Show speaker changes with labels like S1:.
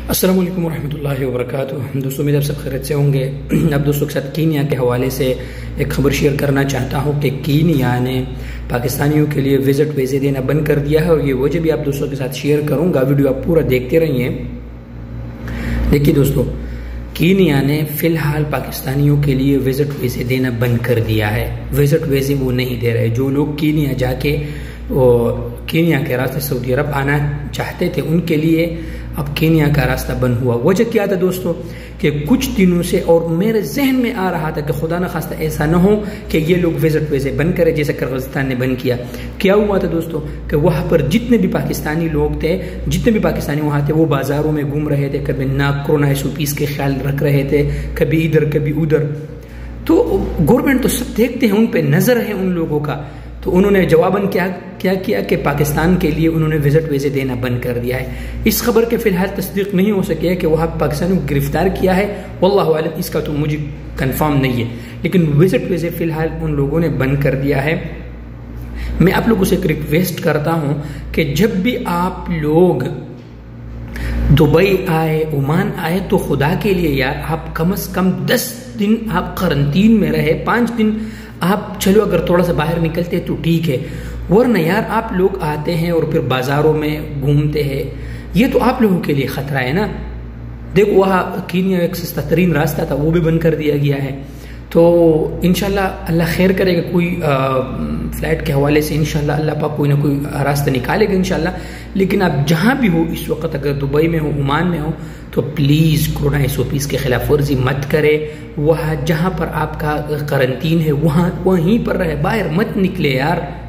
S1: अस्सलाम वालेकुम रहमतुल्लाहि व बरकातुहू। दोस्तों उम्मीद आप सब खैरियत से होंगे। अब दोस्तों के साथ कीनिया के हवाले से एक खबर शेयर करना चाहता हूँ कि कीनिया ने पाकिस्तानियों के लिए विजिट वीज़े देना बंद कर दिया है और ये वजह भी आप दोस्तों के साथ शेयर करूँगा। वीडियो आप पूरा देखते रहिए। देखिए दोस्तों, कीनिया ने फ़िलहाल पाकिस्तानियों के लिए विजिट वीज़े देना बंद कर दिया है। विजिट वीज़े वो नहीं दे रहे। जो लोग कीनिया जाके कीनिया के रास्ते सऊदी अरब आना चाहते थे उनके लिए अब कीनिया का रास्ता बंद हुआ। वजह क्या था दोस्तों कि कुछ दिनों से और मेरे जहन में आ रहा था कि खुदा न खास्ता ऐसा न हो कि ये लोग विजिट वीज़े बंद करें जैसे किर्गिस्तान ने बंद किया। क्या हुआ था दोस्तों कि वहाँ पर जितने भी पाकिस्तानी लोग थे, जितने भी पाकिस्तानी वहाँ थे, वो बाज़ारों में घूम रहे थे, कभी नाक कोरोना SOPs के ख्याल रख रहे थे, कभी इधर कभी उधर। तो गवर्नमेंट तो सब देखते हैं, उन पर नज़र है उन लोगों का। तो उन्होंने जवाबन क्या किया कि पाकिस्तान के लिए उन्होंने विजिट वीज़े देना बंद कर दिया है। इस खबर के फिलहाल तस्दीक नहीं हो सकी है कि वहाँ पाकिस्तानियों को गिरफ्तार किया है, वल्लाहु आलम, इसका तो मुझे कंफर्म नहीं है। लेकिन विजिट वीज़े फिलहाल उन लोगों ने बंद कर दिया है। मैं आप लोगों से एक रिक्वेस्ट करता हूँ कि जब भी आप लोग दुबई आए, ओमान आए, तो खुदा के लिए यार आप कम से कम 10 दिन आप क्वारंटीन में रहे, 5 दिन आप चलो अगर थोड़ा सा बाहर निकलते तो ठीक है, वरना यार आप लोग आते हैं और फिर बाजारों में घूमते हैं, ये तो आप लोगों के लिए खतरा है ना। देखो वहाँ कीनिया एक सस्ता तरीन रास्ता था, वो भी बंद कर दिया गया है। तो इंशाल्लाह अल्लाह खैर करेगा। कोई फ्लाइट के हवाले से इंशाल्लाह अल्लाह पाक कोई ना कोई रास्ता निकालेगा इंशाल्लाह। लेकिन आप जहाँ भी हो इस वक्त, अगर दुबई में हो, ओमान में हो, तो प्लीज़ कोरोना SOPs के खिलाफ वर्जी मत करें। वहाँ जहाँ पर आपका क्वारंटीन है वहीं पर रहे, बाहर मत निकले यार।